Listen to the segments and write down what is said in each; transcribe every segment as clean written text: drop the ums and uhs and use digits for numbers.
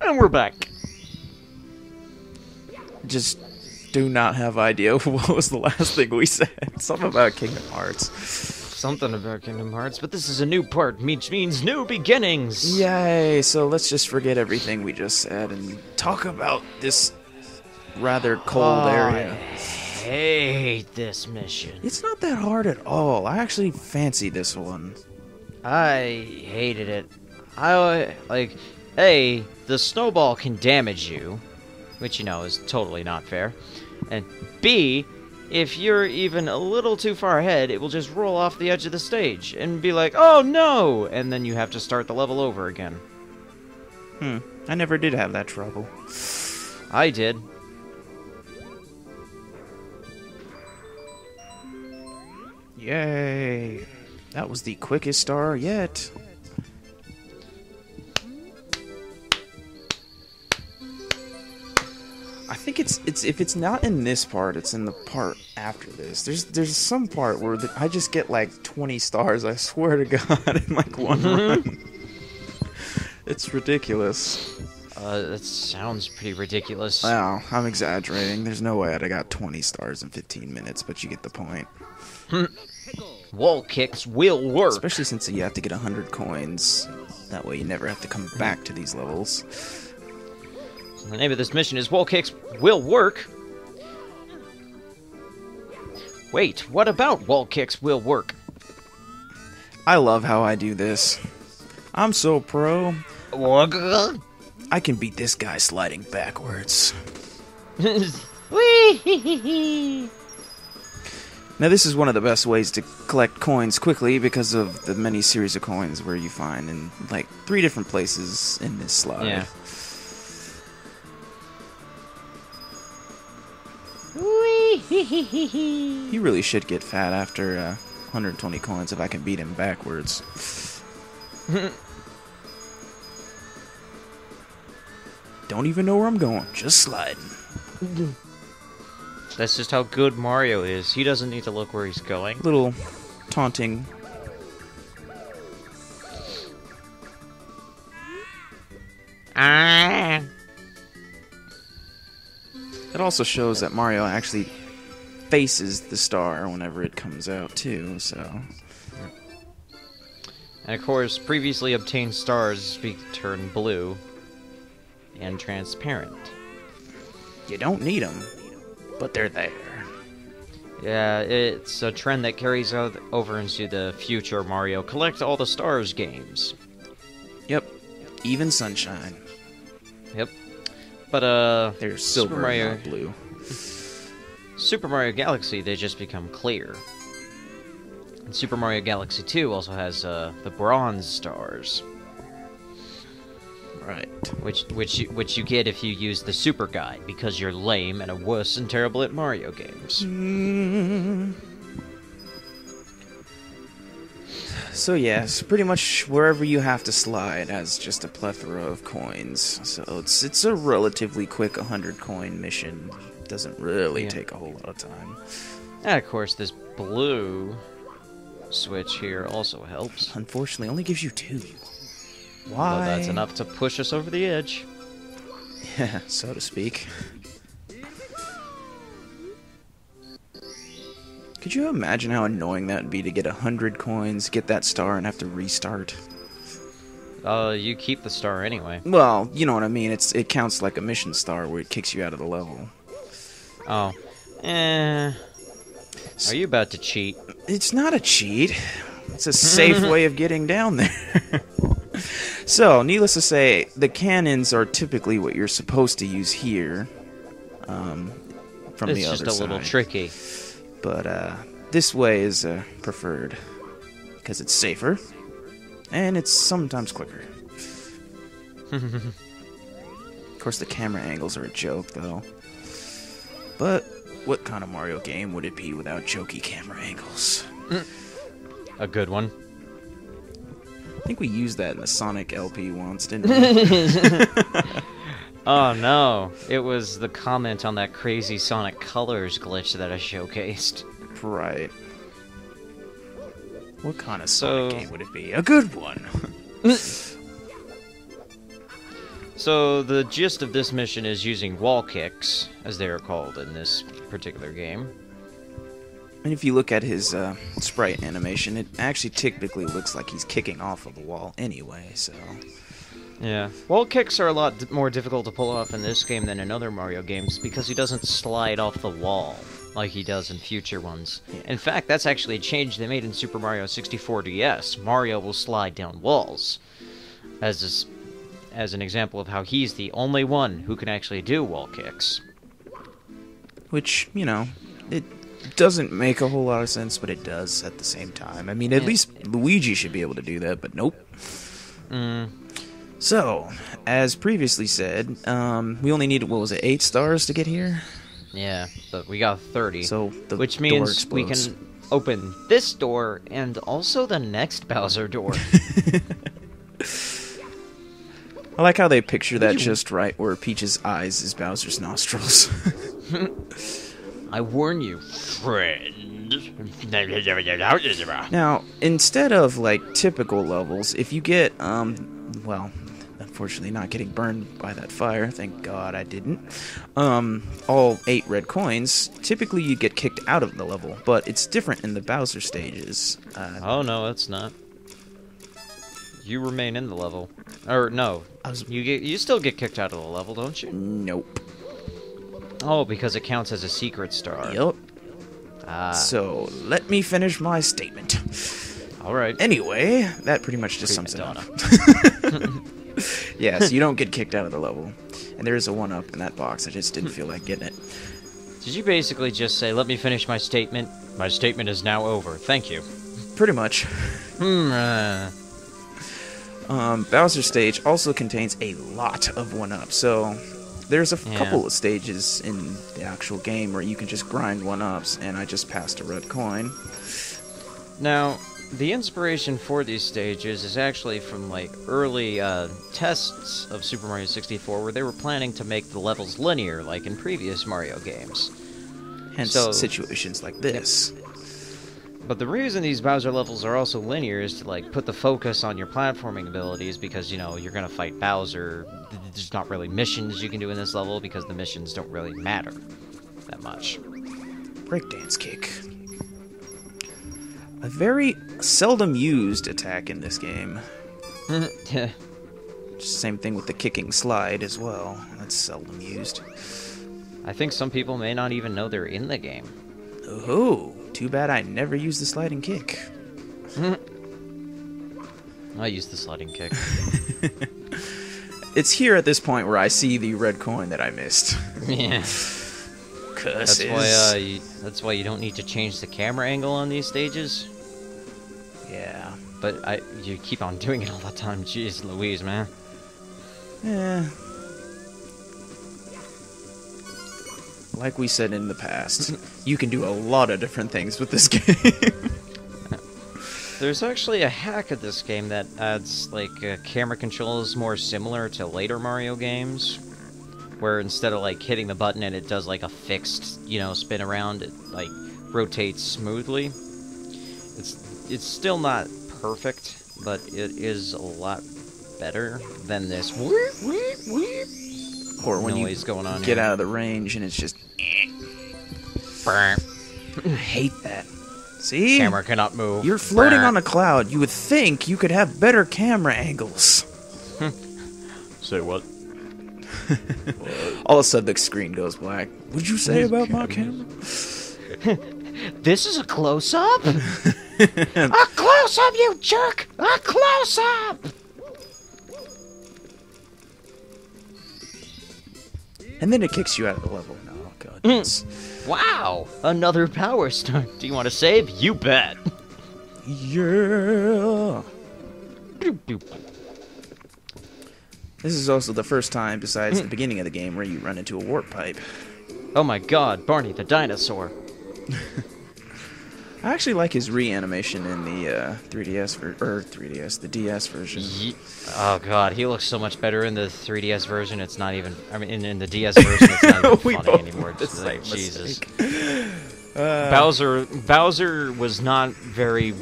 And we're back. Just do not have idea what was the last thing we said. Something about Kingdom Hearts. Something about Kingdom Hearts, but this is a new part, which means new beginnings. Yay, so let's just forget everything we just said and talk about this rather cold area. I hate this mission. It's not that hard at all. I actually fancy this one. I hated it. A, the snowball can damage you, which, you know, is totally not fair. And B, if you're even a little too far ahead, it will just roll off the edge of the stage and be like, oh no! And then you have to start the level over again. I never did have that trouble. I did. Yay! That was the quickest star yet. I think it's if it's not in this part, it's in the part after this. There's some part where I just get like 20 stars. I swear to God, in like one run. It's ridiculous. That sounds pretty ridiculous. Wow, I'm exaggerating. There's no way I'd have got 20 stars in 15 minutes, but you get the point. Wall kicks will work. Especially since you have to get 100 coins. That way you never have to come back to these levels. The name of this mission is Wall Kicks Will Work. Wait, what about Wall Kicks Will Work? I love how I do this. I'm so pro. I can beat this guy sliding backwards. Whee! Now this is one of the best ways to collect coins quickly because of the many series of coins where you find in like 3 different places in this slide. Yeah. He really should get fat after 120 coins if I can beat him backwards. Don't even know where I'm going, just sliding. That's just how good Mario is. He doesn't need to look where he's going. Little taunting. Ah. It also shows that Mario actually faces the star whenever it comes out, too, so... And of course, previously obtained stars turn blue and transparent. You don't need them, but they're there. Yeah, it's a trend that carries over into the future Mario Collect All the Stars games. Yep, even Sunshine. Yep. But, They're silver, Mario, not blue. Super Mario Galaxy, they just become clear. And Super Mario Galaxy 2 also has, the bronze stars. Right. Which you get if you use the Super Guide, because you're lame and a wuss and terrible at Mario games. So yes, pretty much wherever you have to slide has just a plethora of coins. So it's a relatively quick 100 coin mission. Doesn't really take a whole lot of time. And of course, this blue switch here also helps. Unfortunately, only gives you 2. Why? But that's enough to push us over the edge. Yeah, so to speak. Could you imagine how annoying that would be to get 100 coins, get that star, and have to restart? You keep the star anyway. Well, you know what I mean. It counts like a mission star where it kicks you out of the level. Oh. Are you about to cheat? It's not a cheat. It's a safe way of getting down there. So, needless to say, the cannons are typically what you're supposed to use here. From the other side. It's just a little tricky. But this way is preferred because it's safer and it's sometimes quicker. Of course, the camera angles are a joke, though. But what kind of Mario game would it be without jokey camera angles? A good one. I think we used that in the Sonic LP once, didn't we? Oh no, it was the comment on that crazy Sonic Colors glitch that I showcased. Right. What kind of Sonic game would it be? A good one! So the gist of this mission is using wall kicks, as they are called in this particular game. And if you look at his sprite animation, it actually typically looks like he's kicking off of the wall anyway, so... Yeah. Wall kicks are a lot more difficult to pull off in this game than in other Mario games because he doesn't slide off the wall like he does in future ones. Yeah. In fact, that's actually a change they made in Super Mario 64 DS. Mario will slide down walls. As an example of how he's the only one who can actually do wall kicks. Which, you know, it doesn't make a whole lot of sense, but it does at the same time. I mean, at least Luigi should be able to do that, but nope. So, as previously said, we only needed, what was it, 8 stars to get here? Yeah, but we got 30. So, the which door means we explodes. can open this door and also the next Bowser door. I like how they picture that just right, where Peach's eyes is Bowser's nostrils. I warn you, friend. Now, instead of, like, typical levels, if you get, well, unfortunately not getting burned by that fire, thank God I didn't, all 8 red coins, typically you get kicked out of the level, but it's different in the Bowser stages. Oh, no, it's not. You remain in the level. Or, no, you still get kicked out of the level, don't you? Nope. Oh, because it counts as a secret star. Yep. Ah. So, let me finish my statement. Alright. Anyway, that pretty much just sums it up. Yes, you don't get kicked out of the level. And there is a 1-up in that box, I just didn't feel like getting it. Did you basically just say, let me finish my statement? My statement is now over. Thank you. Pretty much. Bowser stage also contains a lot of 1-ups, so there's a couple of stages in the actual game where you can just grind 1-ups, and I just passed a red coin. Now, the inspiration for these stages is actually from, like, early tests of Super Mario 64 where they were planning to make the levels linear, like in previous Mario games. Hence situations like this. But the reason these Bowser levels are also linear is to, like, put the focus on your platforming abilities because, you know, you're gonna fight Bowser. There's not really missions you can do in this level because the missions don't really matter that much. Breakdance kick. A very seldom used attack in this game. Same thing with the kicking slide as well. That's seldom used. I think some people may not even know they're in the game. Oh, too bad I never used the sliding kick. I used the sliding kick. It's here at this point where I see the red coin that I missed. Yeah. Curses. That's why you don't need to change the camera angle on these stages. Yeah. But you keep on doing it all the time. Jeez Louise, man. Yeah. Like we said in the past, you can do a lot of different things with this game. There's actually a hack of this game that adds, like, camera controls more similar to later Mario games, where instead of, like, hitting the button and it does, like, a fixed, you know, spin around, it, like, rotates smoothly. It's still not perfect, but it is a lot better than this Or when noise you going on get here. out of the range and it's just... I hate that. See? Camera cannot move. You're floating on a cloud. You would think you could have better camera angles. Say what? All of a sudden the screen goes black. What'd you say about my camera? This is a close-up? A close-up, you jerk! A close-up! And then it kicks you out of the level. Oh, goodness. Wow! Another power star. Do you want to save? You bet! Yeah. This is also the first time, besides the beginning of the game, where you run into a warp pipe. Oh my god, Barney the dinosaur. I actually like his reanimation in the 3DS, the DS version. Oh god, he looks so much better in the 3DS version. It's not even. I mean, in the DS version, it's not even funny anymore. It's like Jesus. Bowser was not very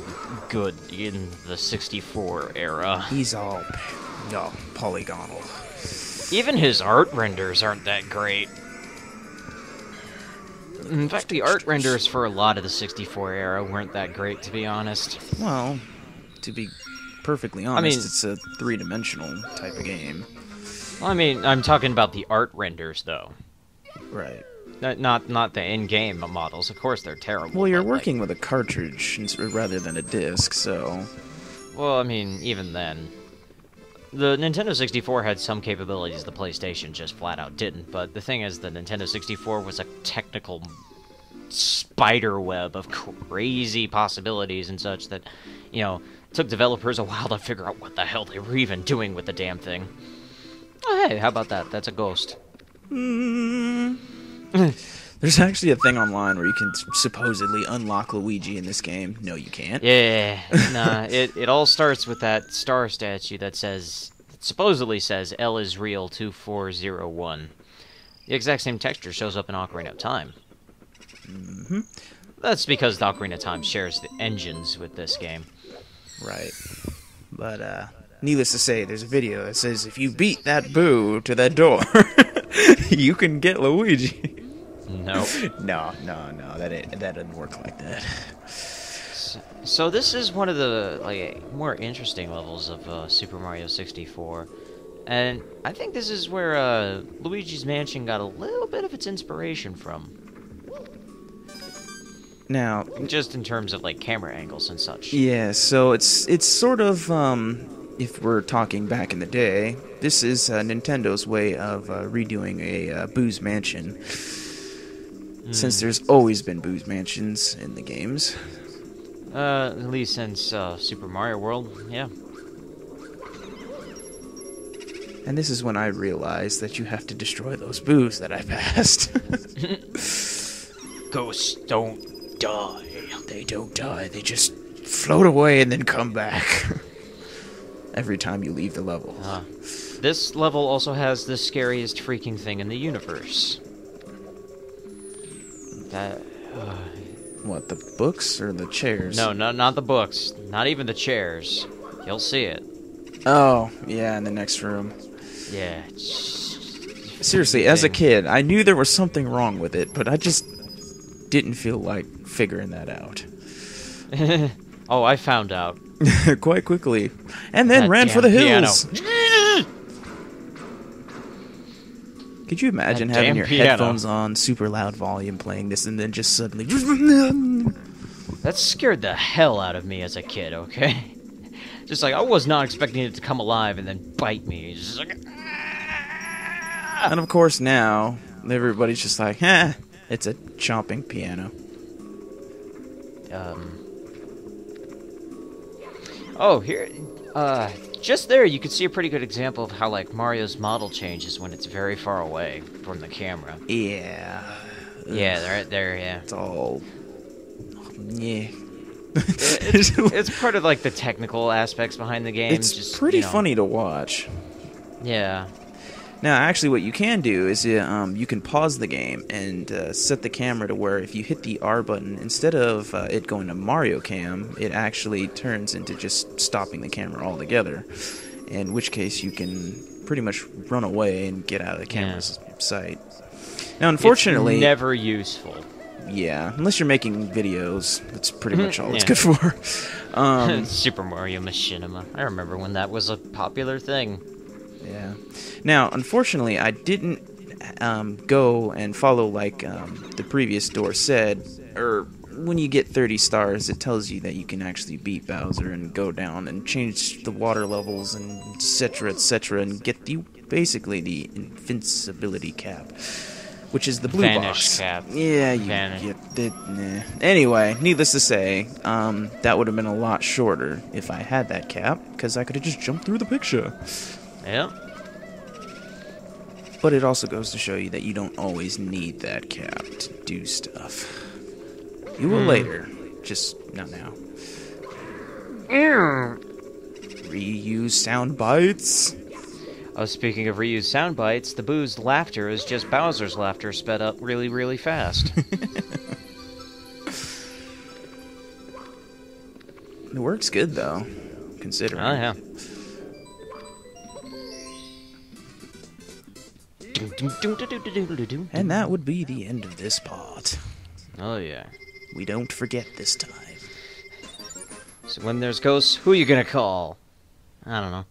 good in the 64 era. He's all polygonal. Even his art renders aren't that great. In fact, the art renders for a lot of the 64 era weren't that great, to be honest. Well, to be perfectly honest, it's a three-dimensional type of game. Well, I mean, I'm talking about the art renders, though. Right. Not the in-game models. Of course, they're terrible. Well, you're working with a cartridge rather than a disc, so... Well, I mean, even then... The Nintendo 64 had some capabilities the PlayStation just flat out didn't, but the thing is, the Nintendo 64 was a technical spider web of crazy possibilities and such that, you know, it took developers a while to figure out what the hell they were even doing with the damn thing. Oh, hey, how about that? That's a ghost. There's actually a thing online where you can supposedly unlock Luigi in this game. No, you can't. Yeah, nah, it all starts with that star statue that supposedly says L is real 2401. The exact same texture shows up in Ocarina of Time. Mm-hmm. That's because the Ocarina of Time shares the engines with this game. Right. But, needless to say, there's a video that says if you beat that boo to that door, you can get Luigi. Nope. No, that doesn't work like that. So this is one of the more interesting levels of Super Mario 64, and I think this is where Luigi's Mansion got a little bit of its inspiration from. Now, just in terms of like camera angles and such. Yeah, so it's sort of if we're talking back in the day, this is Nintendo's way of redoing a Boo's Mansion. Since there's always been Boo's Mansions in the games. At least since Super Mario World, yeah. And this is when I realized that you have to destroy those Boos that I passed. Ghosts don't die. They don't die, they just float away and then come back. Every time you leave the level. This level also has the scariest freaking thing in the universe. What, the books or the chairs? No, not the books. Not even the chairs. You'll see it. Oh, yeah, in the next room. Yeah. Seriously, as a kid, I knew there was something wrong with it, but I just didn't feel like figuring that out. Oh, I found out. Quite quickly. And then ran for the hills. Could you imagine having your headphones on, super loud volume, playing this, and then just suddenly... That scared the hell out of me as a kid, okay? Just like, I was not expecting it to come alive and then bite me. Just like... And of course now, everybody's just like, it's a chomping piano. Oh, here... just there, you could see a pretty good example of how, like, Mario's model changes when it's very far away from the camera. Yeah. Yeah, they're right there, yeah. It's all... Yeah. It's part of, like, the technical aspects behind the game. It's just, pretty funny to watch. Yeah. Now, actually, what you can do is you can pause the game and set the camera to where if you hit the R button, instead of it going to Mario Cam, it actually turns into just stopping the camera altogether. In which case, you can pretty much run away and get out of the camera's sight. Now, unfortunately... It's never useful. Yeah, unless you're making videos. That's pretty much all it's good for. Super Mario Machinima. I remember when that was a popular thing. Yeah. Now, unfortunately, I didn't go and follow like the previous door said, or when you get 30 stars, it tells you that you can actually beat Bowser and go down and change the water levels and etc., and get basically the invincibility cap, which is the blue box. Cap. Yeah, you get it. Nah. Anyway, needless to say, that would have been a lot shorter if I had that cap, because I could have just jumped through the picture. Yeah. But it also goes to show you that you don't always need that cap to do stuff. You will later, just not now. Reuse sound bites. Oh, speaking of reused sound bites, the Boo's laughter is just Bowser's laughter sped up really, really fast. It works good, though, considering. Oh, yeah. And that would be the end of this part. Oh, yeah. We don't forget this time. So when there's ghosts, who you gonna call? I don't know.